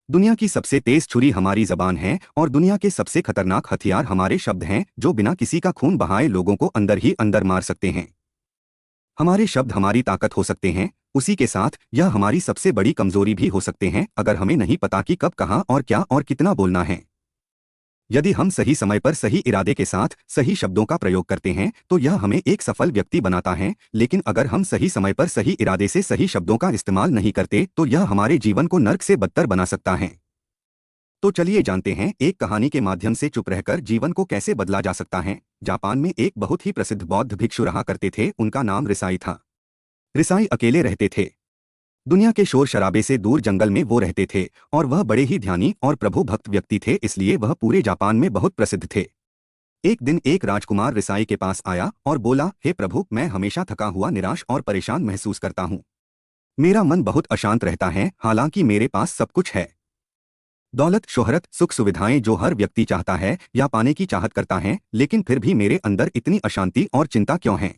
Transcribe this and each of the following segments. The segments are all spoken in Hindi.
दुनिया की सबसे तेज छुरी हमारी जबान है और दुनिया के सबसे खतरनाक हथियार हमारे शब्द हैं जो बिना किसी का खून बहाए लोगों को अंदर ही अंदर मार सकते हैं। हमारे शब्द हमारी ताकत हो सकते हैं, उसी के साथ यह हमारी सबसे बड़ी कमजोरी भी हो सकते हैं अगर हमें नहीं पता कि कब कहाँ और क्या और कितना बोलना है। यदि हम सही समय पर सही इरादे के साथ सही शब्दों का प्रयोग करते हैं तो यह हमें एक सफल व्यक्ति बनाता है, लेकिन अगर हम सही समय पर सही इरादे से सही शब्दों का इस्तेमाल नहीं करते तो यह हमारे जीवन को नर्क से बदतर बना सकता है। तो चलिए जानते हैं एक कहानी के माध्यम से चुप रहकर जीवन को कैसे बदला जा सकता है। जापान में एक बहुत ही प्रसिद्ध बौद्ध भिक्षु रहा करते थे, उनका नाम रिसाई था। रिसाई अकेले रहते थे। दुनिया के शोर शराबे से दूर जंगल में वो रहते थे और वह बड़े ही ध्यानी और प्रभु भक्त व्यक्ति थे, इसलिए वह पूरे जापान में बहुत प्रसिद्ध थे। एक दिन एक राजकुमार रिसाई के पास आया और बोला, हे प्रभु, मैं हमेशा थका हुआ, निराश और परेशान महसूस करता हूँ। मेरा मन बहुत अशांत रहता है, हालांकि मेरे पास सब कुछ है, दौलत, शोहरत, सुख सुविधाएं जो हर व्यक्ति चाहता है या पाने की चाहत करता है, लेकिन फिर भी मेरे अंदर इतनी अशांति और चिंता क्यों है।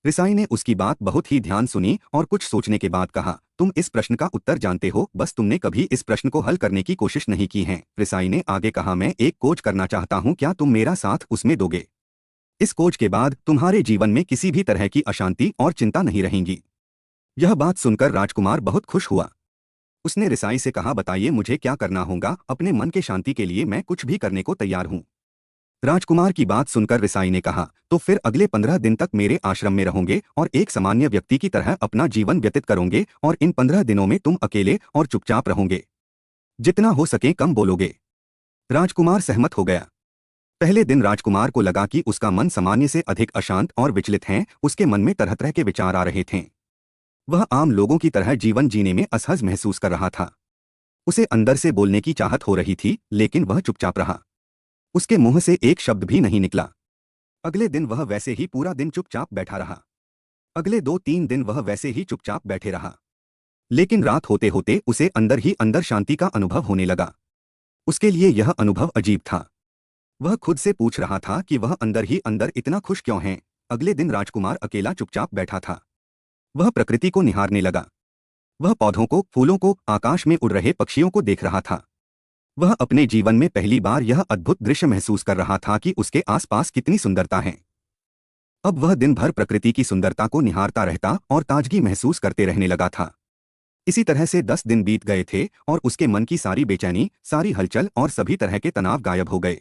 रिसाई ने उसकी बात बहुत ही ध्यान सुनी और कुछ सोचने के बाद कहा, तुम इस प्रश्न का उत्तर जानते हो, बस तुमने कभी इस प्रश्न को हल करने की कोशिश नहीं की है। रिसाई ने आगे कहा, मैं एक खोज करना चाहता हूँ, क्या तुम मेरा साथ उसमें दोगे? इस खोज के बाद तुम्हारे जीवन में किसी भी तरह की अशांति और चिंता नहीं रहेंगी। यह बात सुनकर राजकुमार बहुत खुश हुआ। उसने रिसाई से कहा, बताइए मुझे क्या करना होगा, अपने मन के शांति के लिए मैं कुछ भी करने को तैयार हूँ। राजकुमार की बात सुनकर रिसाई ने कहा, तो फिर अगले 15 दिन तक मेरे आश्रम में रहोगे और एक सामान्य व्यक्ति की तरह अपना जीवन व्यतीत करोगे और इन 15 दिनों में तुम अकेले और चुपचाप रहोगे, जितना हो सके कम बोलोगे। राजकुमार सहमत हो गया। पहले दिन राजकुमार को लगा कि उसका मन सामान्य से अधिक अशांत और विचलित है, उसके मन में तरह तरह के विचार आ रहे थे। वह आम लोगों की तरह जीवन जीने में असहज महसूस कर रहा था। उसे अंदर से बोलने की चाहत हो रही थी, लेकिन वह चुपचाप रहा। उसके मुंह से एक शब्द भी नहीं निकला। अगले दिन वह वैसे ही पूरा दिन चुपचाप बैठा रहा। अगले 2-3 दिन वह वैसे ही चुपचाप बैठे रहा। लेकिन रात होते होते उसे अंदर ही अंदर शांति का अनुभव होने लगा। उसके लिए यह अनुभव अजीब था। वह खुद से पूछ रहा था कि वह अंदर ही अंदर इतना खुश क्यों है। अगले दिन राजकुमार अकेला चुपचाप बैठा था। वह प्रकृति को निहारने लगा। वह पौधों को, फूलों को, आकाश में उड़ रहे पक्षियों को देख रहा था। वह अपने जीवन में पहली बार यह अद्भुत दृश्य महसूस कर रहा था कि उसके आसपास कितनी सुंदरता है। अब वह दिन भर प्रकृति की सुंदरता को निहारता रहता और ताजगी महसूस करते रहने लगा था। इसी तरह से 10 दिन बीत गए थे और उसके मन की सारी बेचैनी, सारी हलचल और सभी तरह के तनाव गायब हो गए।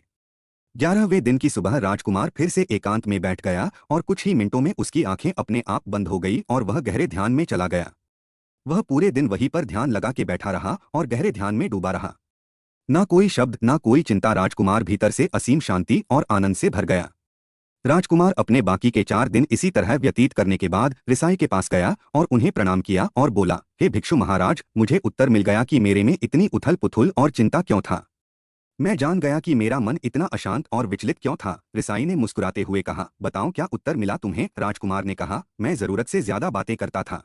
11वें दिन की सुबह राजकुमार फिर से एकांत में बैठ गया और कुछ ही मिनटों में उसकी आंखें अपने आप बंद हो गई और वह गहरे ध्यान में चला गया। वह पूरे दिन वहीं पर ध्यान लगा के बैठा रहा और गहरे ध्यान में डूबा रहा। ना कोई शब्द, ना कोई चिंता, राजकुमार भीतर से असीम शांति और आनंद से भर गया। राजकुमार अपने बाकी के 4 दिन इसी तरह व्यतीत करने के बाद रिसाई के पास गया और उन्हें प्रणाम किया और बोला, हे भिक्षु महाराज, मुझे उत्तर मिल गया कि मेरे में इतनी उथल पुथल और चिंता क्यों था। मैं जान गया कि मेरा मन इतना अशांत और विचलित क्यों था। रिसाई ने मुस्कुराते हुए कहा, बताओ क्या उत्तर मिला तुम्हें? राजकुमार ने कहा, मैं जरूरत से ज्यादा बातें करता था।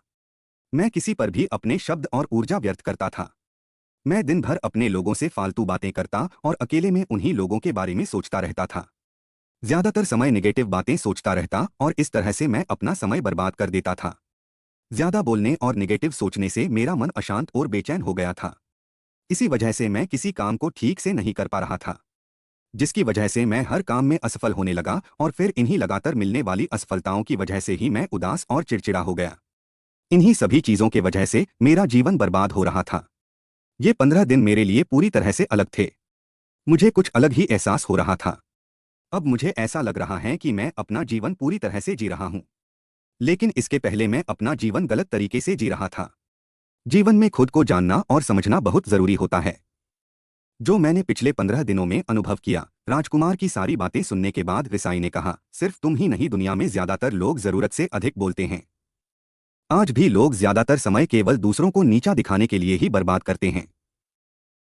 मैं किसी पर भी अपने शब्द और ऊर्जा व्यर्थ करता था। मैं दिन भर अपने लोगों से फालतू बातें करता और अकेले में उन्हीं लोगों के बारे में सोचता रहता था। ज्यादातर समय नेगेटिव बातें सोचता रहता और इस तरह से मैं अपना समय बर्बाद कर देता था। ज्यादा बोलने और नेगेटिव सोचने से मेरा मन अशांत और बेचैन हो गया था। इसी वजह से मैं किसी काम को ठीक से नहीं कर पा रहा था, जिसकी वजह से मैं हर काम में असफल होने लगा और फिर इन्हीं लगातार मिलने वाली असफलताओं की वजह से ही मैं उदास और चिड़चिड़ा हो गया। इन्हीं सभी चीजों के वजह से मेरा जीवन बर्बाद हो रहा था। ये 15 दिन मेरे लिए पूरी तरह से अलग थे। मुझे कुछ अलग ही एहसास हो रहा था। अब मुझे ऐसा लग रहा है कि मैं अपना जीवन पूरी तरह से जी रहा हूँ, लेकिन इसके पहले मैं अपना जीवन गलत तरीके से जी रहा था। जीवन में खुद को जानना और समझना बहुत जरूरी होता है, जो मैंने पिछले 15 दिनों में अनुभव किया। राजकुमार की सारी बातें सुनने के बाद रिसाई ने कहा, सिर्फ तुम ही नहीं, दुनिया में ज्यादातर लोग जरूरत से अधिक बोलते हैं। आज भी लोग ज्यादातर समय केवल दूसरों को नीचा दिखाने के लिए ही बर्बाद करते हैं।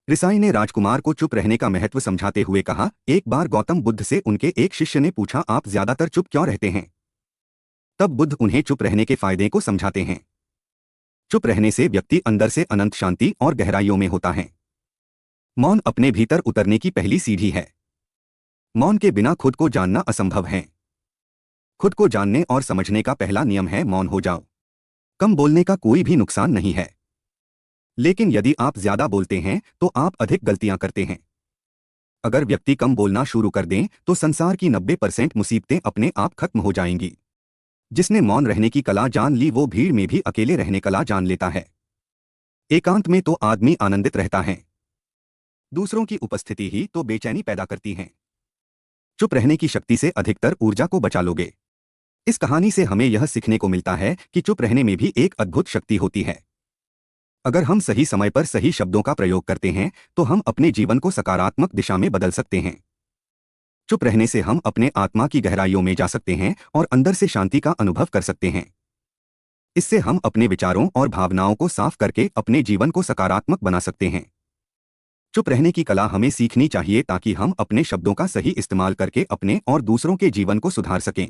रिसाई ने राजकुमार को चुप रहने का महत्व समझाते हुए कहा, एक बार गौतम बुद्ध से उनके एक शिष्य ने पूछा, आप ज्यादातर चुप क्यों रहते हैं? तब बुद्ध उन्हें चुप रहने के फायदे को समझाते हैं। चुप रहने से व्यक्ति अंदर से अनंत शांति और गहराइयों में होता है। मौन अपने भीतर उतरने की पहली सीढ़ी है। मौन के बिना खुद को जानना असंभव है। खुद को जानने और समझने का पहला नियम है, मौन हो जाओ। कम बोलने का कोई भी नुकसान नहीं है। लेकिन यदि आप ज्यादा बोलते हैं तो आप अधिक गलतियां करते हैं। अगर व्यक्ति कम बोलना शुरू कर दें तो संसार की 90% मुसीबतें अपने आप खत्म हो जाएंगी। जिसने मौन रहने की कला जान ली वो भीड़ में भी अकेले रहने कला जान लेता है। एकांत में तो आदमी आनंदित रहता है, दूसरों की उपस्थिति ही तो बेचैनी पैदा करती है। चुप रहने की शक्ति से अधिकतर ऊर्जा को बचा लोगे। इस कहानी से हमें यह सीखने को मिलता है कि चुप रहने में भी एक अद्भुत शक्ति होती है। अगर हम सही समय पर सही शब्दों का प्रयोग करते हैं तो हम अपने जीवन को सकारात्मक दिशा में बदल सकते हैं। चुप रहने से हम अपने आत्मा की गहराइयों में जा सकते हैं और अंदर से शांति का अनुभव कर सकते हैं। इससे हम अपने विचारों और भावनाओं को साफ करके अपने जीवन को सकारात्मक बना सकते हैं। चुप रहने की कला हमें सीखनी चाहिए ताकि हम अपने शब्दों का सही इस्तेमाल करके अपने और दूसरों के जीवन को सुधार सकें।